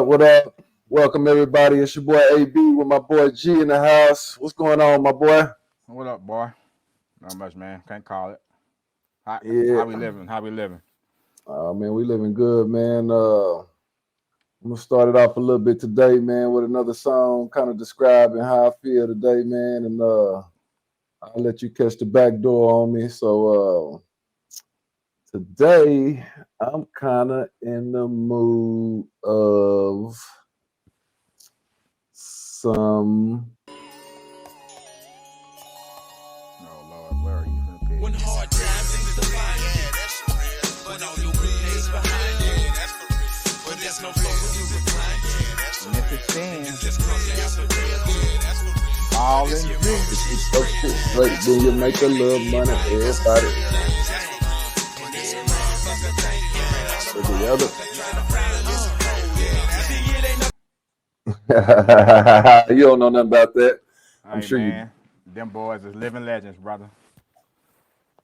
up? What up? Welcome everybody. It's your boy AB with my boy G in the house. What's going on, my boy? What up, boy? Not much, man. Can't call it. Yeah, How we living? How we living? man, we living good, man. I'm gonna start it off a little bit today, man, with another song, kind of describing how I feel today, man, and I'll let you catch the back door on me. So today I'm kind of in the mood of some. Oh Lord, where are you from the When pig? hard times seem to define you, but all your pays behind you. But there's no flow when you recline. Mississippi, Just cause you have to real. all in If you. you so shit straight, then you make a little money. Everybody. So the other. You don't know nothing about that. I'm Hey sure you man, them boys is living legends, brother.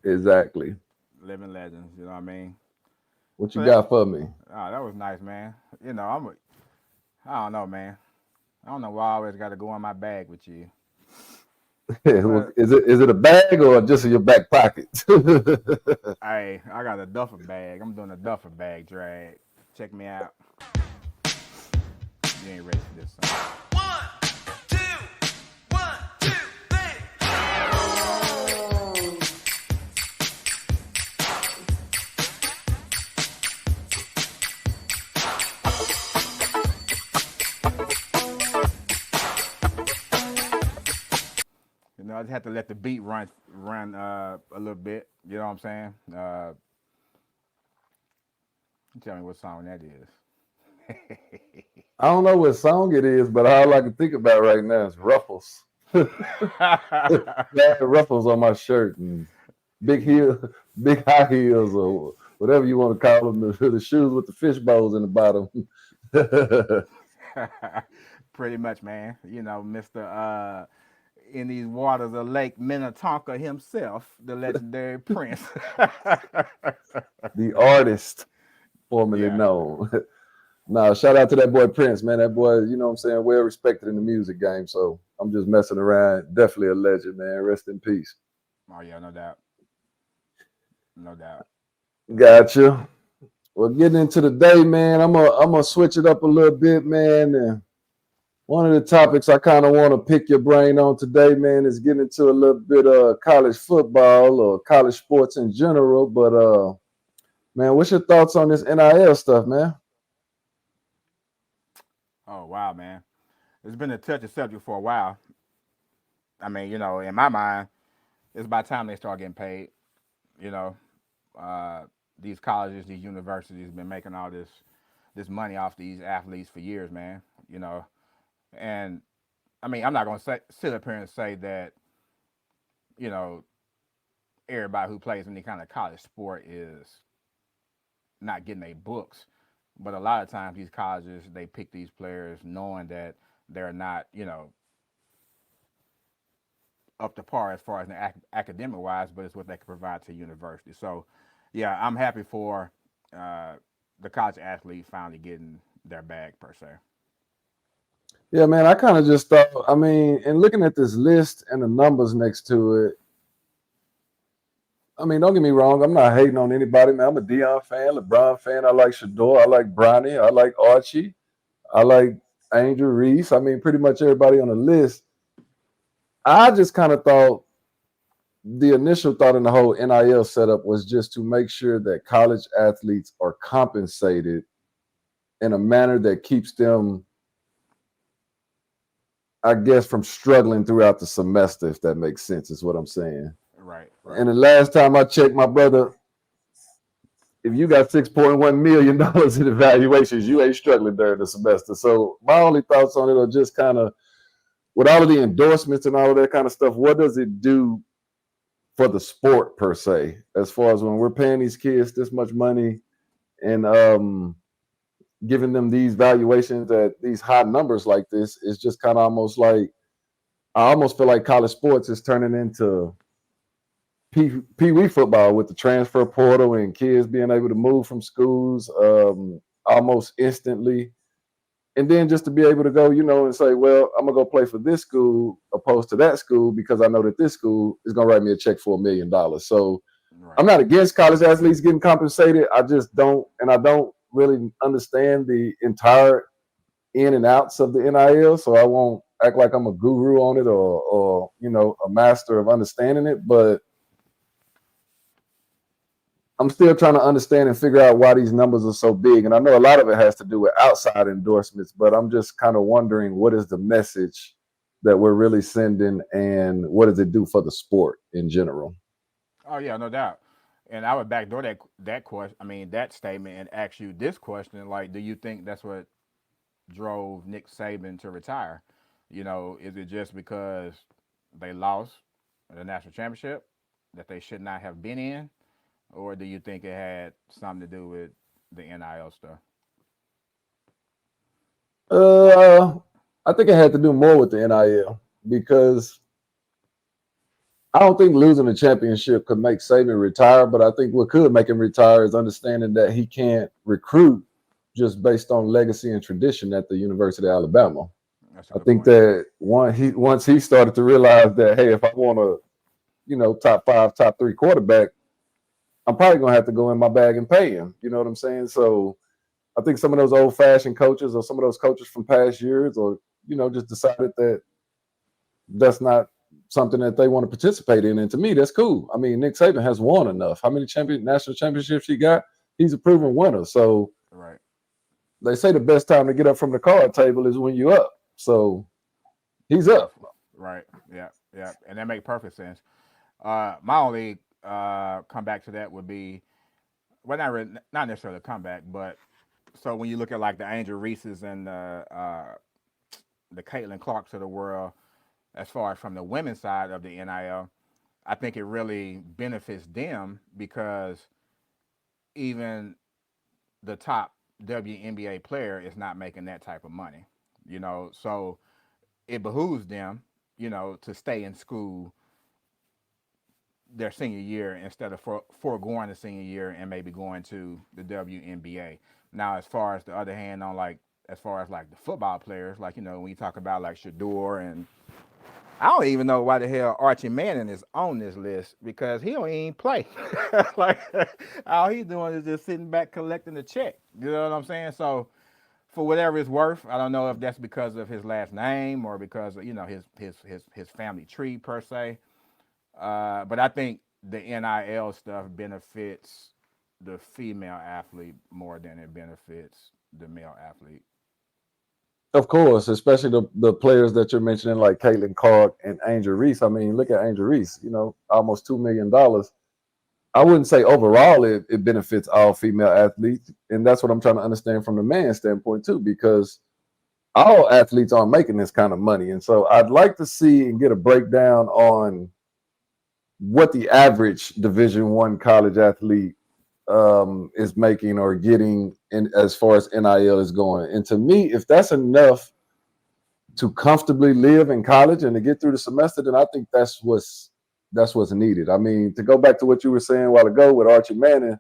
exactly. Living legends. You know what I mean? What you So that, got for me? that was nice, man. You know, I don't know, man. I don't know why I always got to go in my bag with you. But Is it a bag or just in your back pocket? hey, I got a duffel bag. I'm doing a duffel bag drag. Check me out. You ain't ready for this song. 1, 2, 1, 2, 3. You know, I just have to let the beat run a little bit. You know what I'm saying? Tell me what song that is. I don't know what song it is, but all I can think about right now is ruffles. I had ruffles on my shirt and big heel, big high heels, or whatever you want to call them, the shoes with the fish bowls in the bottom. Pretty much, man. You know, Mr. In these waters of Lake Minnetonka himself, the legendary Prince. The artist formerly Yeah. known. Nah, shout out to that boy Prince, man. That boy, you know what I'm saying, well respected in the music game. So I'm just messing around. Definitely a legend, man. Rest in peace. Oh yeah, no doubt. No doubt. Gotcha. Well, getting into the day, man, I'm gonna switch it up a little bit, man. And one of the topics I kind of want to pick your brain on today, man, is getting into a little bit of college football or college sports in general. But man, what's your thoughts on this NIL stuff, man? Oh wow, man. It's been a touchy subject for a while. I mean, you know, in my mind, it's about time they start getting paid. You know, uh, these colleges, these universities been making all this money off these athletes for years, man. You know, and I mean, I'm not gonna sit up here and say that you know everybody who plays any kind of college sport is not getting their books, but a lot of times these colleges they pick these players knowing that they're not up to par as far as academic wise, but it's what they can provide to university. So, yeah, I'm happy for uh, the college athlete finally getting their bag per se. Yeah, man, I kind of just thought, I mean, and looking at this list and the numbers next to it, I mean, don't get me wrong, I'm not hating on anybody, man. I'm a Deion fan, LeBron fan. I like Shador, I like Bronny, I like Archie, I like Angel Reese. I mean, pretty much everybody on the list. I just kind of thought the initial thought in the whole NIL setup was just to make sure that college athletes are compensated in a manner that keeps them, I guess, from struggling throughout the semester, if that makes sense, is what I'm saying. Right, And right. the last time I checked, my brother, if you got $6.1 million in evaluations, you ain't struggling during the semester. So my only thoughts on it are just kind of with all of the endorsements and all of that kind of stuff, what does it do for the sport per se, as far as when we're paying these kids this much money and giving them these valuations at these high numbers like this, it's just kind of almost like I almost feel like college sports is turning into Pee Wee football with the transfer portal and kids being able to move from schools almost instantly. And then just to be able to go, and say, well, I'm gonna go play for this school opposed to that school because I know that this school is gonna write me a check for $1 million. So I'm Right. not against college athletes getting compensated. I just don't, and I don't really understand the entire in and outs of the NIL. So I won't act like I'm a guru on it or a master of understanding it. But I'm still trying to understand and figure out why these numbers are so big. And I know a lot of it has to do with outside endorsements, but I'm just kind of wondering what is the message that we're really sending and what does it do for the sport in general? Oh yeah, no doubt. And I would backdoor that question. I mean that statement and ask you this question: like, do you think that's what drove Nick Saban to retire? Is it just because they lost the national championship that they should not have been in, or do you think it had something to do with the NIL stuff? Like, Uh, I think it had to do more with the NIL because I don't think losing a championship could make Saban retire, but I think what could make him retire is understanding that he can't recruit just based on legacy and tradition at the University of Alabama. that's a I good think point. that once he started to realize that, hey, if I want a top five, top three quarterback, I'm probably gonna have to go in my bag and pay him. You know what I'm saying? So I think some of those old fashioned coaches or some of those coaches from past years or just decided that that's not something that they want to participate in. And to me, that's cool. I mean, Nick Saban has won enough. How many national championships he got? He's a proven winner. So Right. they say the best time to get up from the card table is when you're up. So he's up. Definitely. Right. Yeah. Yeah. And that makes perfect sense. My only comeback to that would be, well, not necessarily a comeback, but so when you look at like the Angel Reese's and the Caitlin Clarks of the world, as far as from the women's side of the NIL, I think it really benefits them because even the top WNBA player is not making that type of money. So it behooves them, to stay in school their senior year instead of foregoing the senior year and maybe going to the WNBA. Now, as far as the other hand, on like as far as like the football players, like when you talk about like Shador, and I don't even know why the hell Archie Manning is on this list because he don't even play. Like all he's doing is just sitting back collecting the check. You know what I'm saying? So for whatever it's worth, I don't know if that's because of his last name or because of, his family tree per se. But I think the NIL stuff benefits the female athlete more than it benefits the male athlete. Of course, especially the players that you're mentioning, like Caitlin Clark and Angel Reese. I mean, look at Angel Reese, almost $2 million. I wouldn't say overall it benefits all female athletes. And that's what I'm trying to understand from the man standpoint, too, because all athletes aren't making this kind of money. And so I'd like to see and get a breakdown on what the average Division I college athlete is making or getting in as far as NIL is going. And to me, if that's enough to comfortably live in college and to get through the semester, then I think that's what's needed. I mean, to go back to what you were saying a while ago with Archie Manning,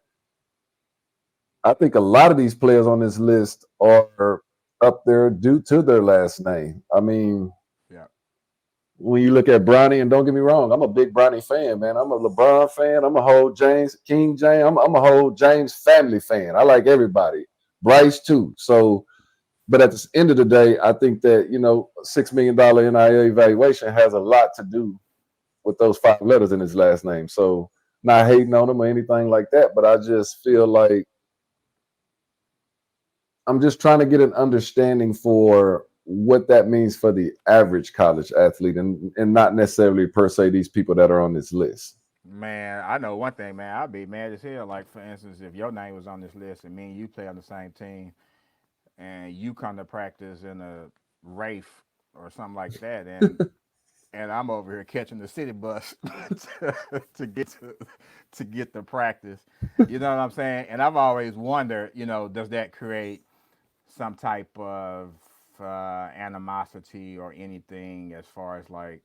I think a lot of these players on this list are up there due to their last name. I mean, Yeah. when you look at Bronny, and don't get me wrong, I'm a big Bronny fan, man. I'm a LeBron fan. I'm a whole King James. I'm a whole James family fan. I like everybody. Bryce too. So, but at the end of the day, I think that $6 million NIL evaluation has a lot to do with those 5 letters in his last name. So, not hating on him or anything like that, but I just feel like I'm just trying to get an understanding for what that means for the average college athlete and not necessarily per se these people that are on this list. Man, I know one thing, man. I'd be mad as hell. Like, for instance, if your name was on this list and me and you play on the same team and you come to practice in a Rafe or something like that, and I'm over here catching the city bus to get to get the practice. You know what I'm saying? And I've always wondered, does that create some type of animosity or anything as far as like,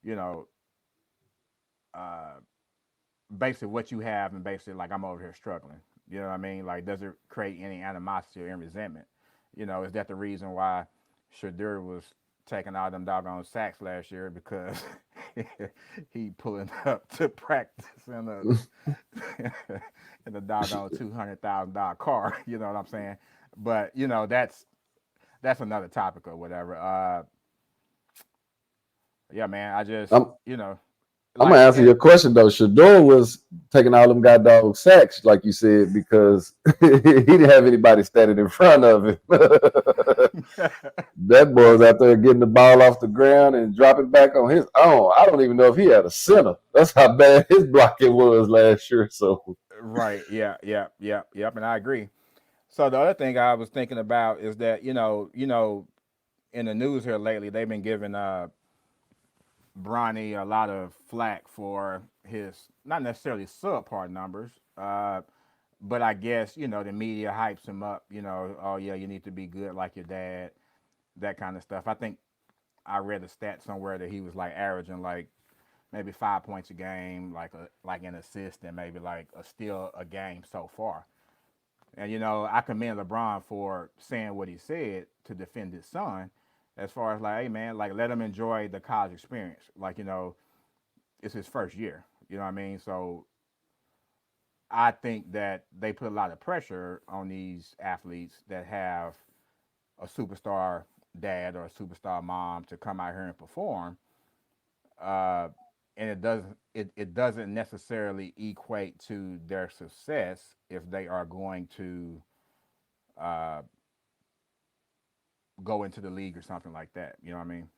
you know, uh, basically what you have and basically like I'm over here struggling. You know what I mean? Like, does it create any animosity or any resentment? Is that the reason why Shadur was taking all them doggone sacks last year because he pulling up to practice in a in a doggone $200,000 car. You know what I'm saying? But that's another topic or whatever. Yeah, man. I just I'm I'm gonna like answer your question though. Shador was taking all them goddamn sacks, like you said, because he didn't have anybody standing in front of him. That boy's out there getting the ball off the ground and dropping back on his own. I don't even know if he had a center. That's how bad his blocking was last year. So right. Yeah. Yeah. Yeah. Yep. And I agree. So the other thing I was thinking about is that in the news here lately they've been giving Bronny a lot of flack for his not necessarily subpar numbers, but I guess the media hypes him up. Oh yeah, you need to be good like your dad, that kind of stuff. I think I read a stat somewhere that he was like averaging like maybe 5 points a game, like an assist, and maybe like a steal a game so far. And I commend LeBron for saying what he said to defend his son, as far as like, hey man, like let him enjoy the college experience. Like it's his first year. You know what I mean? So I think that they put a lot of pressure on these athletes that have a superstar dad or a superstar mom to come out here and perform. Uh, and it doesn't necessarily equate to their success if they are going to uh, go into the league or something like that. You know what I mean?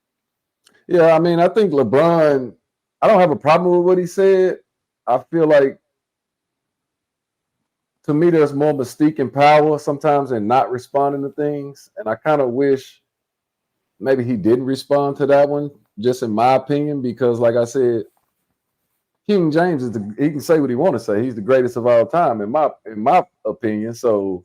yeah, I mean, I think LeBron. I don't have a problem with what he said. I feel like to me, there's more mystique and power sometimes in not responding to things, and I kind of wish maybe he didn't respond to that one. Just in my opinion, because like I said, King James he can say what he want to say. He's the greatest of all time in my opinion. So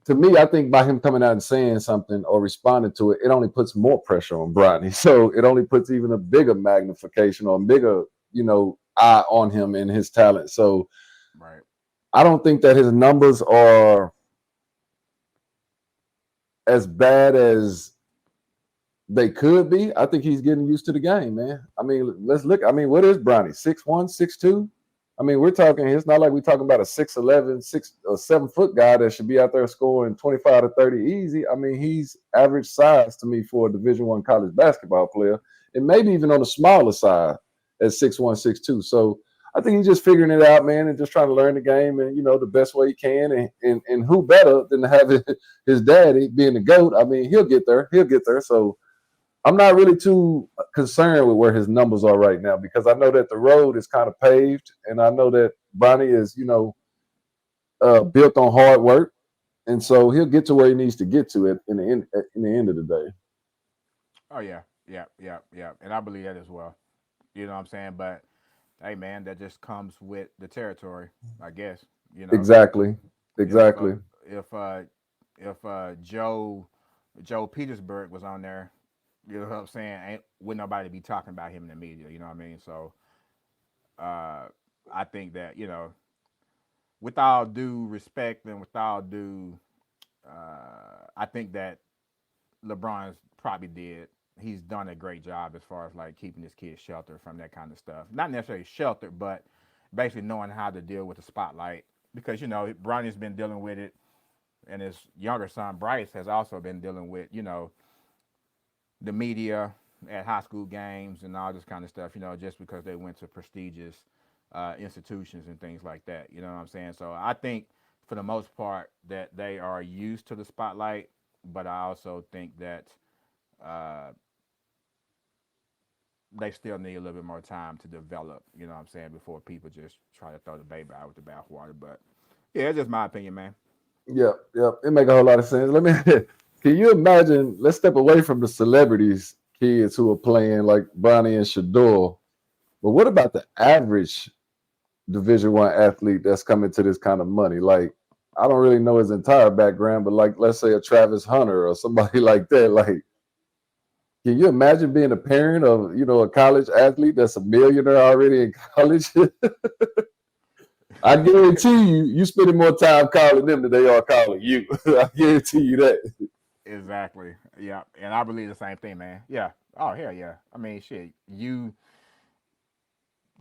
to me, I think by him coming out and saying something or responding to it, it only puts more pressure on Bronny. So it only puts even a bigger magnification or a bigger, eye on him and his talent. So Right. I don't think that his numbers are as bad as they could be. I think he's getting used to the game, man. I mean, let's look. I mean, what is Bronny? 6'1", 6'2"? I mean, we're talking. It's not like we're talking about a 6'11", 7 foot guy that should be out there scoring 25 to 30 easy. I mean, he's average size to me for a Division I college basketball player, and maybe even on the smaller side at 6'1", 6'2". So I think he's just figuring it out, man, and just trying to learn the game and the best way he can. And who better than to have his daddy being the GOAT? I mean, he'll get there. He'll get there. So I'm not really too concerned with where his numbers are right now because I know that the road is kind of paved, and I know that Bronny is, built on hard work, and so he'll get to where he needs to get to it in the end of the day. Oh yeah. Yeah. Yeah. Yeah. And I believe that as well. You know what I'm saying? But hey, man, that just comes with the territory, I guess. You know, Exactly, if exactly. if Joe Petersburg was on there, you know what I'm saying? Ain't would nobody be talking about him in the media? You know what I mean? So uh, I think that with all due respect and with all due, I think that LeBron's probably did. He's done a great job as far as like keeping his kids sheltered from that kind of stuff. Not necessarily sheltered, but basically knowing how to deal with the spotlight. Because Bronny's been dealing with it, and his younger son Bryce has also been dealing with the media at high school games and all this kind of stuff. Just because they went to prestigious institutions and things like that. You know what I'm saying? So I think for the most part that they are used to the spotlight, but I also think that uh, they still need a little bit more time to develop. You know what I'm saying? Before people just try to throw the baby out with the bathwater. But yeah, it's just my opinion, man. Yep, yep. It make a whole lot of sense. Let me. Can you imagine? Let's step away from the celebrities, kids who are playing like Bronny and Shador. But what about the average Division I athlete that's coming to this kind of money? Like, I don't really know his entire background, but like, let's say a Travis Hunter or somebody like that. Like, can you imagine being a parent of a college athlete that's a millionaire already in college? I guarantee you spending more time calling them than they are calling you. I guarantee you that. Exactly. Yeah, and I believe the same thing, man. Yeah. Oh hell yeah. I mean, shit, you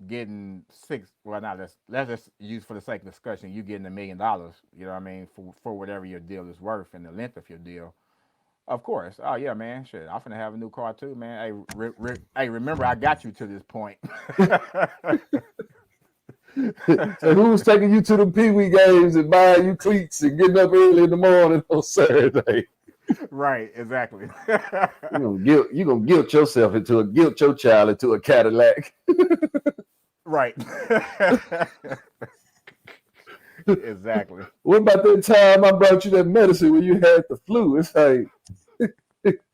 getting six. Well, not let's just use for the sake of discussion. You getting $1 million. You know what I mean for whatever your deal is worth and the length of your deal. Of course. Oh yeah, man. Shit, I'm finna have a new car too, man. Hey, remember I got you to this point. So who's taking you to the Pee Wee games and buying you cleats and getting up early in the morning on Saturday? Right, exactly. You gonna guilt yourself guilt your child into a Cadillac. Right. Exactly. What about that time I brought you that medicine when you had the flu? It's like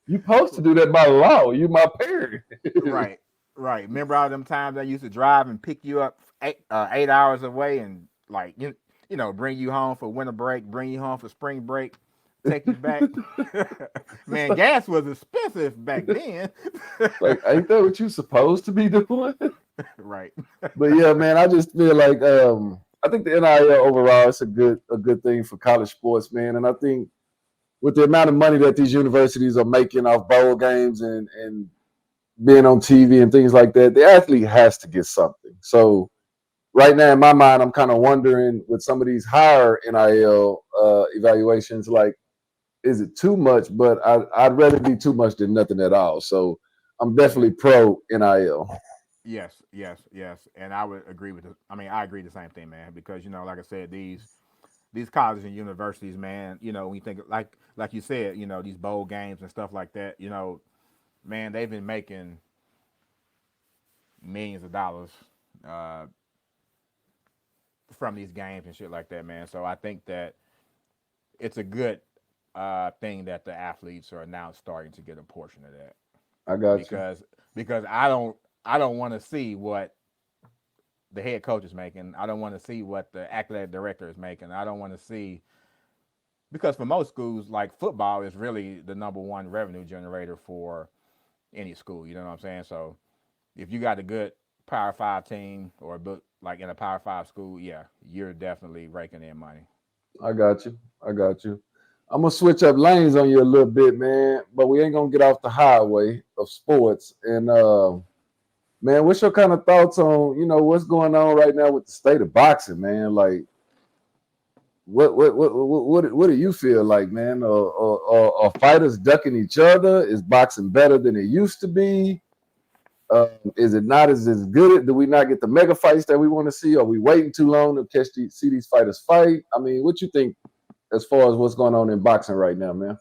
you supposed to do that by law. You my parent. Right. Right. Remember all them times I used to drive and pick you up 8 hours away and like you know bring you home for winter break, bring you home for spring break, take you back. Man, gas was expensive back then. Like, ain't that what you supposed to be doing? Right. But yeah, man, I just feel like I think the NIL overall is a good thing for college sports, man. And I think with the amount of money that these universities are making off bowl games and being on TV and things like that, the athlete has to get something. So right now, in my mind, I'm kind of wondering with some of these higher NIL evaluations, like, is it too much? But I'd rather be too much than nothing at all. So I'm definitely pro NIL. Yes, and I would agree with. I agree the same thing, man. Because like I said, these colleges and universities, man. When you think like you said, these bowl games and stuff like that. Man, they've been making millions of dollars from these games and shit like that, man. So I think that it's a good thing that the athletes are now starting to get a portion of that. I got because I don't want to see what the head coach is making. I don't want to see what the athletic director is making. I don't want to see because for most schools, like football is really the number one revenue generator for any school. You know what I'm saying? So if you got a good Power 5 team or like in a Power 5 school, yeah, you're definitely raking in money. I got you. I'm gonna switch up lanes on you a little bit, man, but we ain't gonna get off the highway of sports. And man, what's your kind of thoughts on what's going on right now with the state of boxing, man? Like, what do you feel like, man? Are fighters ducking each other? Is boxing better than it used to be? Is it not as good? Do we not get the mega fights that we want to see? Are we waiting too long to see these fighters fight? I mean, what you think as far as what's going on in boxing right now, man?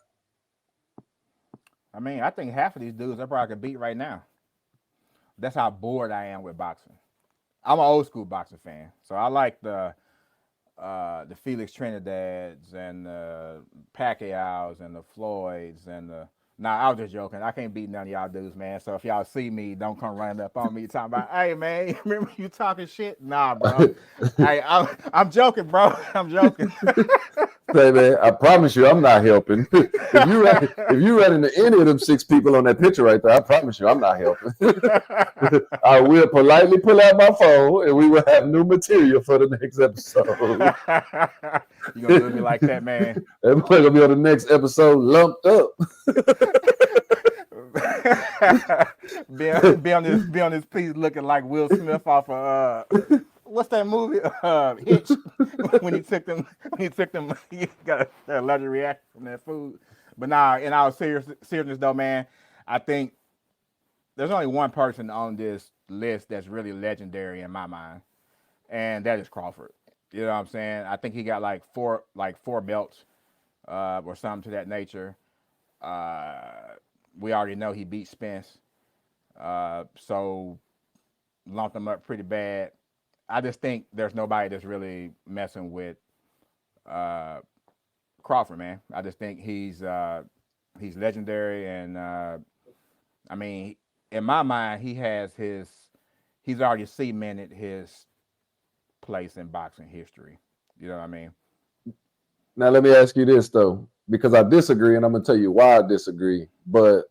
I think half of these dudes I probably could beat right now. That's how bored I am with boxing. I'm an old school boxing fan, so I like the Felix Trinidad's and the Pacquiao's and the Floyd's and the. Nah, I was just joking. I can't beat none of y'all dudes, man. So if y'all see me, don't come running up on me talking about, hey, man, remember you talking shit? Nah, bro. Hey, I'm joking, bro. I'm joking. Hey, man, I promise you, I'm not helping. if you run into any of them 6 people on that picture right there, I promise you, I'm not helping. I will politely pull out my phone, and we will have new material for the next episode. You gonna do me like that, man? We're gonna be on the next episode, lumped up. be on this piece looking like Will Smith off of what's that movie? Hitch. when he took them, he got a allergic reaction from that food. But nah, in all seriousness though, man, I think there's only one person on this list that's really legendary in my mind, and that is Crawford. You know what I'm saying? I think he got like four belts, or something to that nature. We already know he beat Spence, so lumped him up pretty bad. I just think there's nobody that's really messing with Crawford, man. I just think he's legendary, and in my mind, he's already cemented his place in boxing history. You know what I mean? Now let me ask you this though, because I disagree, and I'm gonna tell you why I disagree. But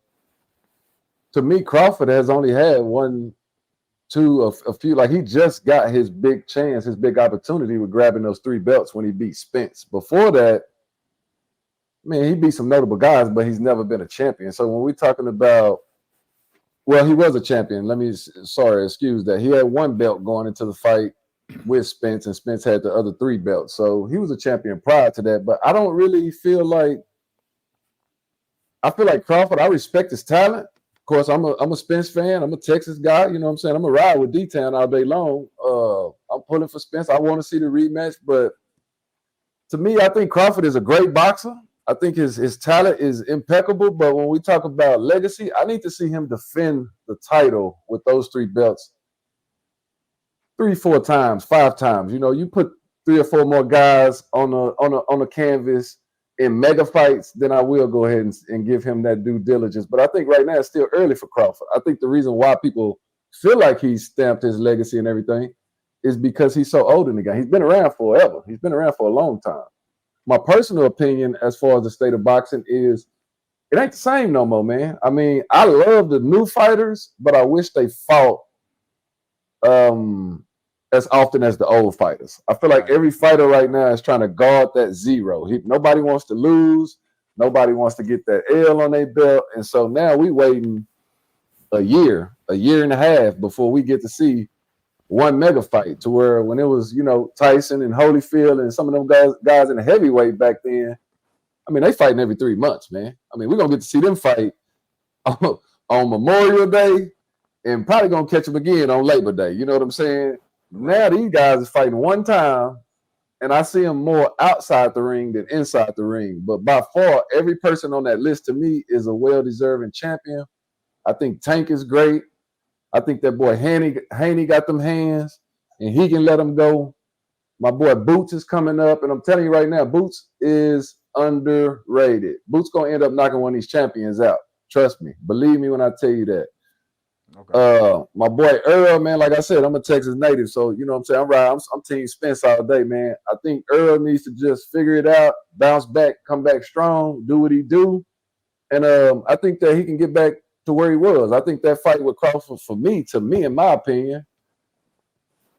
to me, Crawford has only had one to a few. Like he just got his big chance, his big opportunity with grabbing those 3 belts when he beat Spence. Before that, man, he beat some notable guys, but he's never been a champion. So when we're talking about, well, he was a champion. Excuse that. He had 1 belt going into the fight with Spence, and Spence had the other 3 belts. So he was a champion prior to that. But I don't really feel like, I feel like Crawford, I respect his talent. Of course, I'm a Spence fan. I'm a Texas guy. You know what I'm saying? I'm a ride with D-Town all day long. I'm pulling for Spence. I want to see the rematch. But to me, I think Crawford is a great boxer. I think his talent is impeccable. But when we talk about legacy, I need to see him defend the title with those 3 belts 3, 4 times, 5 times. You know, you put 3 or 4 more guys on a canvas in mega fights, then I will go ahead and give him that due diligence. But I think right now it's still early for Crawford. I think the reason why people feel like he's stamped his legacy and everything is because he's so old in the game. He's been around forever. He's been around for a long time. My personal opinion as far as the state of boxing is it ain't the same no more, man. I mean, I love the new fighters, but I wish they fought as often as the old fighters. I feel like every fighter right now is trying to guard that 0. Nobody wants to lose. Nobody wants to get that L on their belt. And so now we waiting a year and a half before we get to see one mega fight, to where when it was, you know, Tyson and Holyfield and some of them guys in the heavyweight back then, I mean, they fighting every 3 months, man. I mean, we're going to get to see them fight on Memorial Day and probably going to catch them again on Labor Day. You know what I'm saying? Now these guys is fighting one time, and I see them more outside the ring than inside the ring. But by far, every person on that list to me is a well-deserving champion. I think Tank is great. I think that boy Haney got them hands, and he can let them go. My boy Boots is coming up, and I'm telling you right now, Boots is underrated. Boots going to end up knocking one of these champions out. Trust me. Believe me when I tell you that. Okay. My boy Earl, man, like I said, I'm a Texas native, so you know what I'm saying. I'm Team Spence all day, man. I think Earl needs to just figure it out, bounce back, come back strong, do what he do, and I think that he can get back to where he was. I think that fight with Crawford, to me, in my opinion,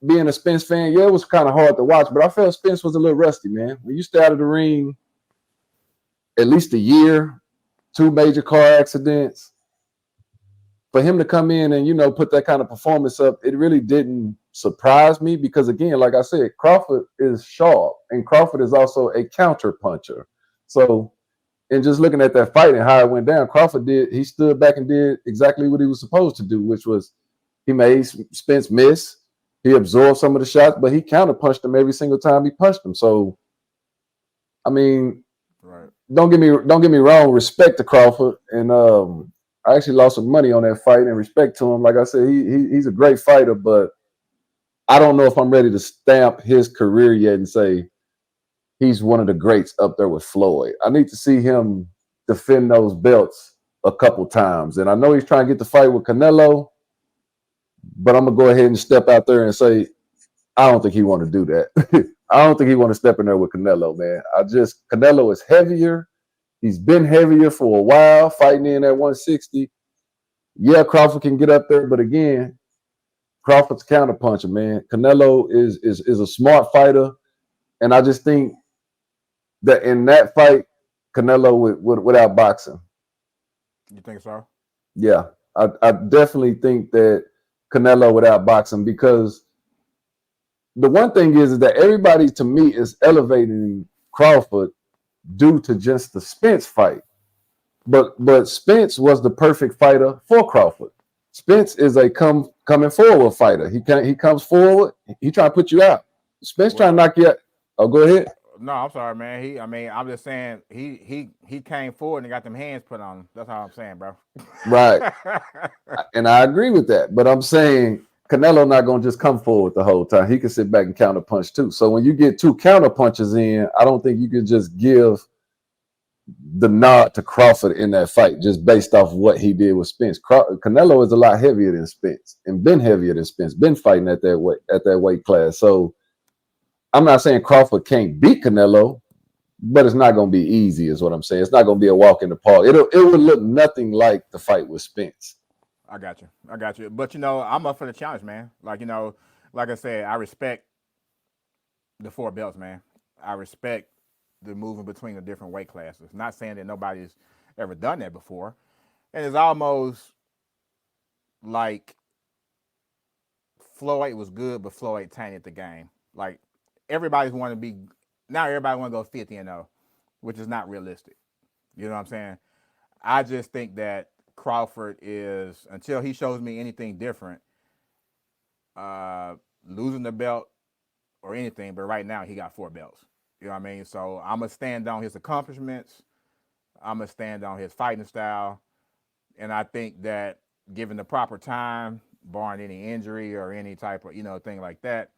being a Spence fan, yeah, it was kind of hard to watch, but I felt Spence was a little rusty, man. When you stay out of the ring at least a year, 2 major car accidents. For him to come in and, you know, put that kind of performance up, it really didn't surprise me because, again, like I said, Crawford is sharp, and Crawford is also a counter puncher. So, in just looking at that fight and how it went down, he stood back and did exactly what he was supposed to do, which was he made Spence miss. He absorbed some of the shots, but he counter punched him every single time he punched him. So, I mean, don't get me wrong, respect to Crawford, and I actually lost some money on that fight, and respect to him. Like I said, he's a great fighter, but I don't know if I'm ready to stamp his career yet and say he's one of the greats up there with Floyd. I need to see him defend those belts a couple times. And I know he's trying to get the fight with Canelo, but I'm going to go ahead and step out there and say, I don't think he want to do that. I don't think he want to step in there with Canelo, man. Canelo is heavier. He's been heavier for a while, fighting in at 160. Yeah, Crawford can get up there, but again, Crawford's counterpuncher, man. Canelo is a smart fighter, and I just think that in that fight, Canelo would outbox him. You think so? Yeah, I definitely think that Canelo would outbox him, because the one thing is that everybody, to me, is elevating Crawford due to just the Spence fight. But Spence was the perfect fighter for Crawford. Spence is a coming forward fighter. He comes forward, he trying to put you out. Spence trying to knock you out. Oh, go ahead. No, I'm sorry, man. I'm just saying he came forward and got them hands put on him. That's all I'm saying, bro. Right. And I agree with that. But I'm saying Canelo not going to just come forward the whole time. He can sit back and counter punch too. So when you get 2 counter punches in, I don't think you can just give the nod to Crawford in that fight just based off what he did with Spence. Canelo is a lot heavier than Spence, and been heavier than Spence, been fighting at that weight class. So I'm not saying Crawford can't beat Canelo, but it's not going to be easy is what I'm saying. It's not going to be a walk in the park. It would look nothing like the fight with Spence. I got you. But I'm up for the challenge, man. Like like I said, I respect the 4 belts, man. I respect the moving between the different weight classes. Not saying that nobody's ever done that before, and it's almost like Floyd was good, but Floyd tainted the game. Like everybody want to go 50-0, which is not realistic. You know what I'm saying? I just think that Crawford is, until he shows me anything different, losing the belt or anything, but right now he got 4 belts. You know what I mean? So I'm going to stand on his accomplishments. I'm going to stand on his fighting style. And I think that given the proper time, barring any injury or any type of, thing like that,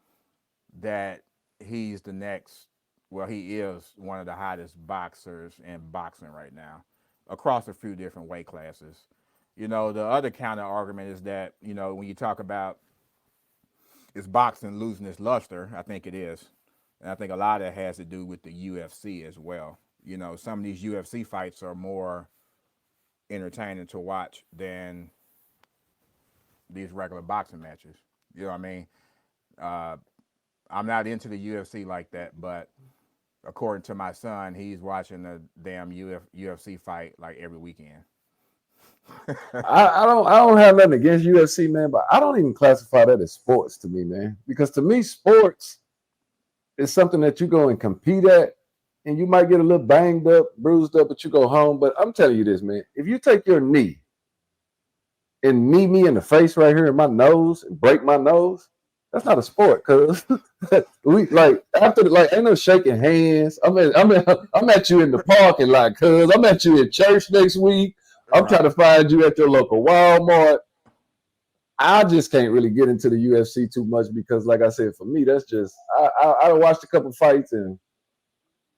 that he's the next, he is one of the hottest boxers in boxing right now across a few different weight classes. The other counter argument is that, when you talk about is boxing losing its luster, I think it is. And I think a lot of that has to do with the UFC as well. Some of these UFC fights are more entertaining to watch than these regular boxing matches. You know what I mean? I'm not into the UFC like that, but according to my son, he's watching the damn UFC fight like every weekend. I don't have nothing against UFC, man, but I don't even classify that as sports to me, man. Because to me, sports is something that you go and compete at, and you might get a little banged up, bruised up, but you go home. But I'm telling you this, man, if you take your knee and knee me in the face right here in my nose and break my nose, that's not a sport, cuz we ain't no shaking hands. I'm at you in the parking lot, cuz I'm at you in church next week. I'm trying to find you at your local Walmart. I just can't really get into the UFC too much because, like I said, for me, that's just I watched a couple fights, and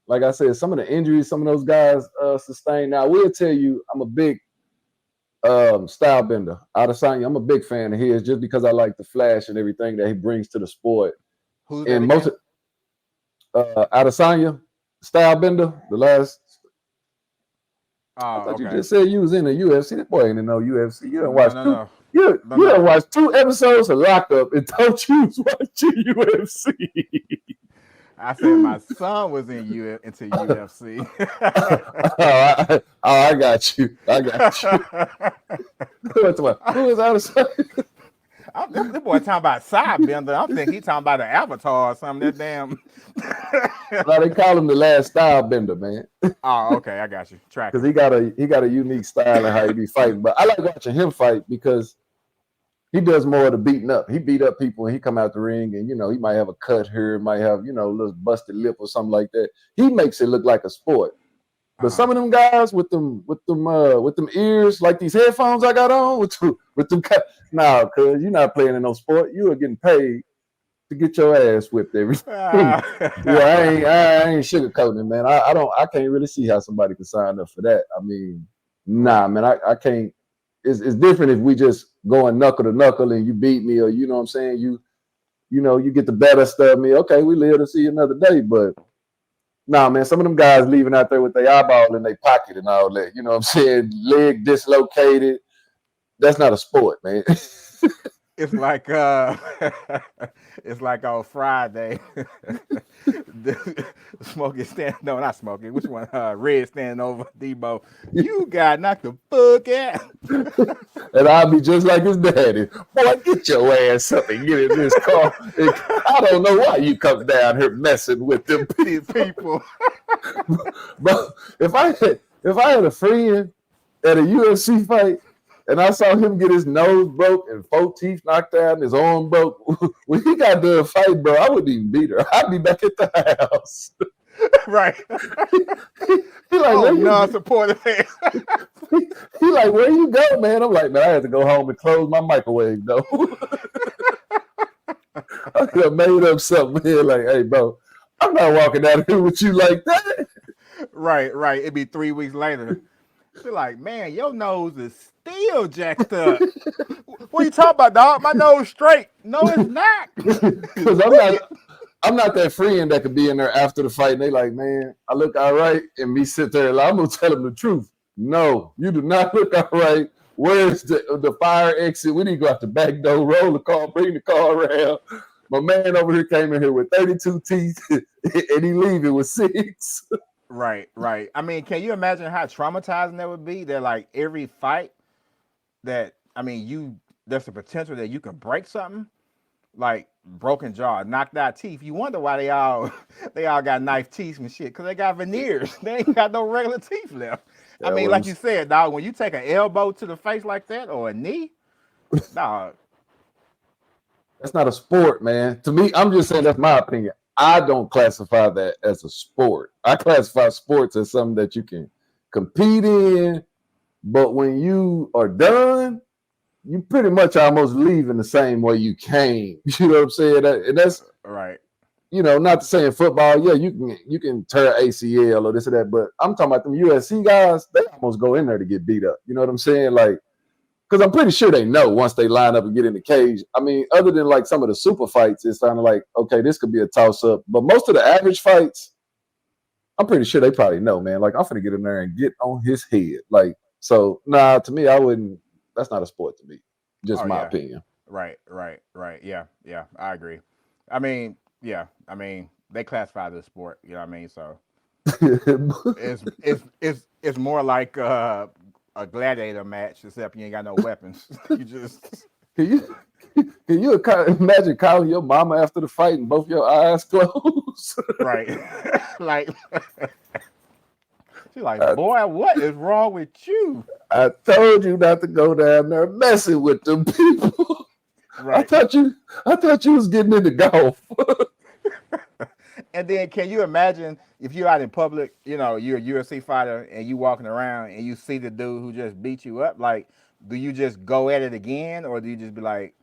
like I said, some of the injuries some of those guys sustained. Now, I will tell you, I'm a big style bender. Adesanya, I'm a big fan of his just because I like the flash and everything that he brings to the sport. Who's and that most Adesanya, style bender, the last. I thought you just said you was in the UFC. That boy ain't in no UFC. You done watched You done watched 2 episodes of Lockup and told you was watching UFC. I said my son was into UFC. I got you. Who is Adesanya? This boy talking about side bender. I'm thinking he talking about an avatar or something. That damn. No, they call him the last style bender, man. Oh, okay, I got you. Track. Because he got a unique style and how he be fighting. But I like watching him fight because he does more of the beating up. He beat up people and he come out the ring and he might have a cut here, might have a little busted lip or something like that. He makes it look like a sport. But some of them guys with them ears, like these headphones I got on, with them cuz you're not playing in no sport. You are getting paid to get your ass whipped every day. I ain't sugarcoating it, man. I can't really see how somebody can sign up for that. I mean, nah, man, I can't. It's different if we just going knuckle to knuckle and you beat me, or you know what I'm saying, you get the better stuff of me. Okay, we live to see another day, but nah, man, some of them guys leaving out there with their eyeball in their pocket and all that. You know what I'm saying? Leg dislocated. That's not a sport, man. It's like on Friday. Smokey standing, no, not Smokey. Which one? Red standing over Debo. You got knocked the fuck out. And I'll be just like his daddy. Boy, get your ass up and get in this car. I don't know why you come down here messing with them people. But if I had a friend at a UFC fight, and I saw him get his nose broke and 4 teeth knocked out and his arm broke, when he got done fighting, bro, I wouldn't even beat her. I'd be back at the house. Right. He like, non-supportive. He like, where you go, man? I'm like, man, I had to go home and close my microwave, though. I could have made up something here like, hey, bro, I'm not walking out of here with you like that. Right. It'd be 3 weeks later. They're like, man, your nose is still jacked up. What are you talking about, dog? My nose straight. No, it's not. Because I'm not that friend that could be in there after the fight and they like, man, I look all right. And me sit there, like, I'm going to tell them the truth. No, you do not look all right. Where's the fire exit? We need to go out the back door, roll the car, bring the car around. My man over here came in here with 32 teeth, and he leaving with 6. Right. I mean, can you imagine how traumatizing that would be? That like every fight that there's a potential that you can break something, like broken jaw, knocked out teeth. You wonder why they all got knife teeth and shit, because they got veneers. They ain't got no regular teeth left. I mean, like you said, dog, when you take an elbow to the face like that or a knee, dog. That's not a sport, man. To me, I'm just saying that's my opinion. I don't classify that as a sport. I classify sports as something that you can compete in, but when you are done, you pretty much almost leave in the same way you came. You know what I'm saying? And that's right. Not to say in football, yeah, you can tear ACL or this or that, but I'm talking about them USC guys. They almost go in there to get beat up. You know what I'm saying? Like, because I'm pretty sure they know once they line up and get in the cage. I mean, other than like some of the super fights, it's kind of like, okay, this could be a toss up. But most of the average fights, I'm pretty sure they probably know, man. Like, I'm finna get in there and get on his head. Like, so nah, to me, I wouldn't. That's not a sport to me. Just my opinion. Right. Yeah, I agree. I mean, they classify this sport. You know what I mean? So it's more like a gladiator match, except you ain't got no weapons. You just can you imagine calling your mama after the fight and both your eyes closed? Right. Like she's like, boy, what is wrong with you? I told you not to go down there messing with them people. Right. I thought you was getting into golf. And then can you imagine if you're out in public, you're a UFC fighter and you walking around and you see the dude who just beat you up, like, do you just go at it again, or do you just be like,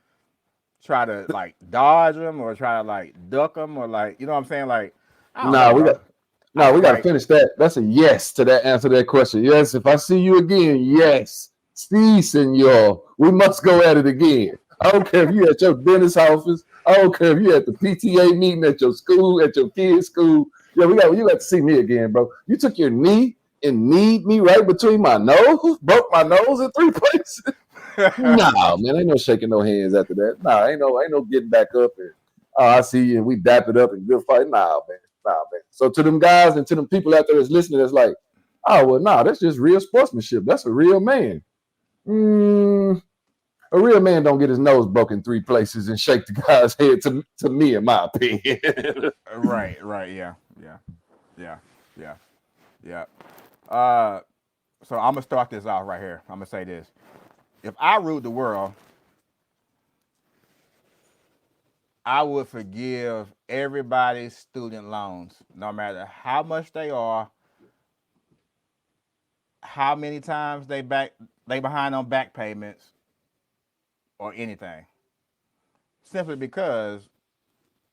try to like dodge him or try to like duck him, or like, you know what I'm saying? Like, we got to finish that. That's a yes to that answer to that question. Yes, if I see you again, yes. Si, senor. We must go at it again. I don't care if you at your dentist's office. I don't care if you at the PTA meeting at your school, at your kid's school. Yeah, you got to see me again, bro. You took your knee and kneed me right between my nose, broke my nose in 3 places. Nah, man, ain't no shaking no hands after that. Nah, ain't no getting back up and I see you and we dap it up and good fight. Nah, man. So to them guys and to them people out there that's listening, that's like, oh well, nah, that's just real sportsmanship. That's a real man. A real man don't get his nose broken 3 places and shake the guy's head. To me, in my opinion. Right. Yeah. So I'm gonna start this off right here. I'm gonna say this: if I ruled the world, I would forgive everybody's student loans, no matter how much they are, how many times they behind on back payments, or anything. Simply because,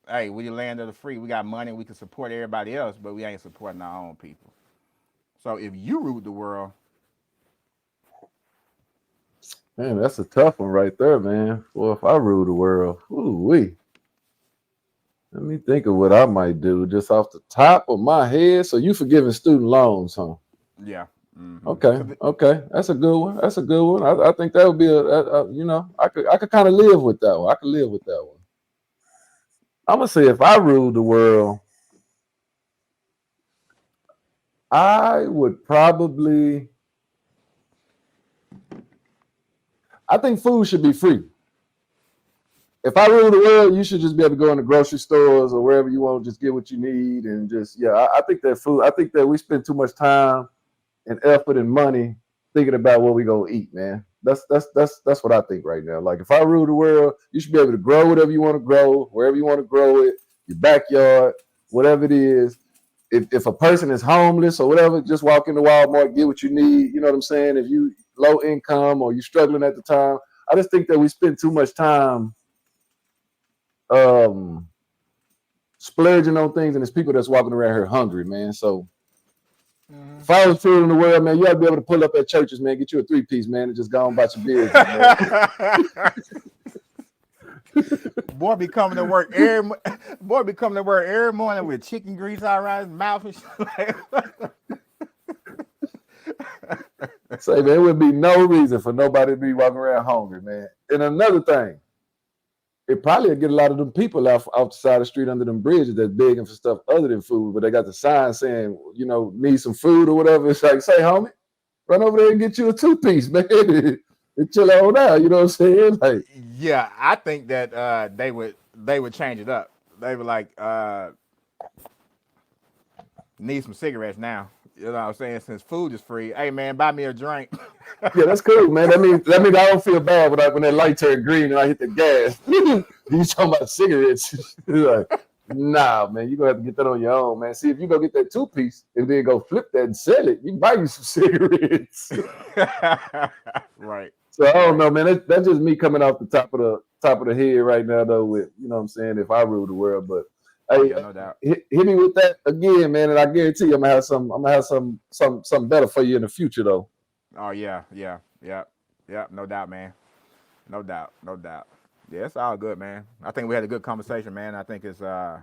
hey, we the land of the free. We got money. We can support everybody else, but we ain't supporting our own people. So if you rule the world, man, that's a tough one right there, man. Well, if I rule the world, ooh-wee. Let me think of what I might do just off the top of my head. So you forgiving student loans, huh? Yeah. Mm-hmm. Okay. That's a good one. I think that would be I could kind of live with that one. I'm gonna say if I ruled the world, I would probably. I think food should be free. If I rule the world, you should just be able to go in the grocery stores or wherever you want, just get what you need and just I think that food. I think that we spend too much time and effort and money thinking about what we gonna eat, man. That's what I think right now. Like if I rule the world, you should be able to grow whatever you want to grow, wherever you want to grow it, your backyard, whatever it is. If a person is homeless or whatever, just walk into Walmart, get what you need. You know what I'm saying? If you low income or you struggling at the time, I just think that we spend too much time splurging on things, and there's people that's walking around here hungry, man. So if I was ruling the world, man, you ought to be able to pull up at churches, man, get you a 3-piece, man, and just go on about your business, man. Boy be coming to work every morning with chicken grease all around his mouth and shit. Say, man, there would be no reason for nobody to be walking around hungry, man. And another thing, it probably would get a lot of them people out the side of the street under them bridges that's begging for stuff other than food, but they got the sign saying, you know, need some food or whatever. It's like, say, homie, run over there and get you a 2-piece, man. And chill on out, you know what I'm saying? Like, yeah, I think that they would change it up. They would like need some cigarettes now. You know what I'm saying? Since food is free, hey man, buy me a drink. yeah, that's cool, man. That means I don't feel bad when that light turned green and I hit the gas. You talking about cigarettes? Like, nah, man, you gonna have to get that on your own, man. See, if you go get that 2-piece and then go flip that and sell it, you can buy you some cigarettes. Right. So I don't know, man. That's just me coming off the top of the head right now, though. With, you know what I'm saying, if I rule the world, but hey, no doubt. hit me with that again, man, and I guarantee you I'm gonna have something better for you in the future, though. Oh yeah, no doubt, man. No doubt. Yeah, it's all good, man. I think we had a good conversation, man. I think it's you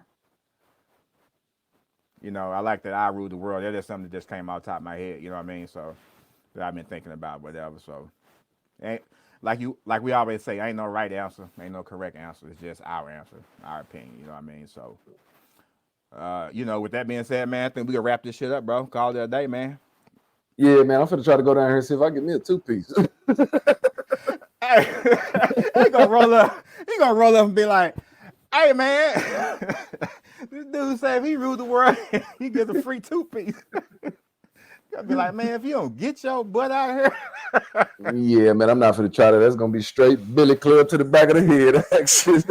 know, I like that I rule the world. That is something that just came out the top of my head, you know what I mean? So that I've been thinking about, whatever. So ain't like we always say, ain't no right answer, ain't no correct answer. It's just our answer, our opinion, you know what I mean? So you know, with that being said, man, I think we can wrap this shit up, bro. Call it a day, man. Yeah, man, I'm finna try to go down here and see if I can get me a 2-piece. Hey, he gonna roll up and be like, hey man, this dude said if he ruled the world, he gets a free 2-piece. I'll be like, man, if you don't get your butt out here. Yeah, man, I'm not finna try that. That's gonna be straight Billy Club to the back of the head action.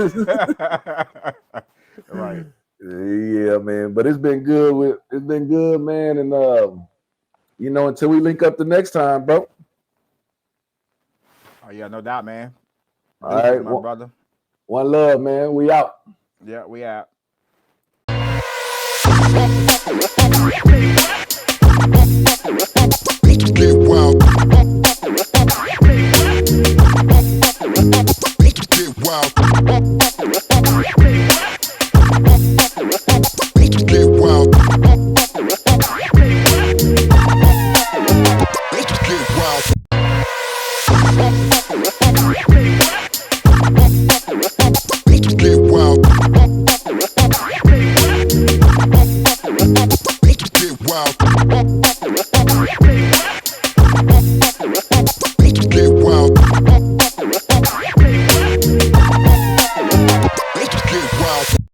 Right. Yeah, man. But it's been good, man. And you know, until we link up the next time, bro. Oh yeah, no doubt, man. All right, my brother. One love, man. We out. Yeah, we out. Get wild. Get wild. Get wild. Get wild.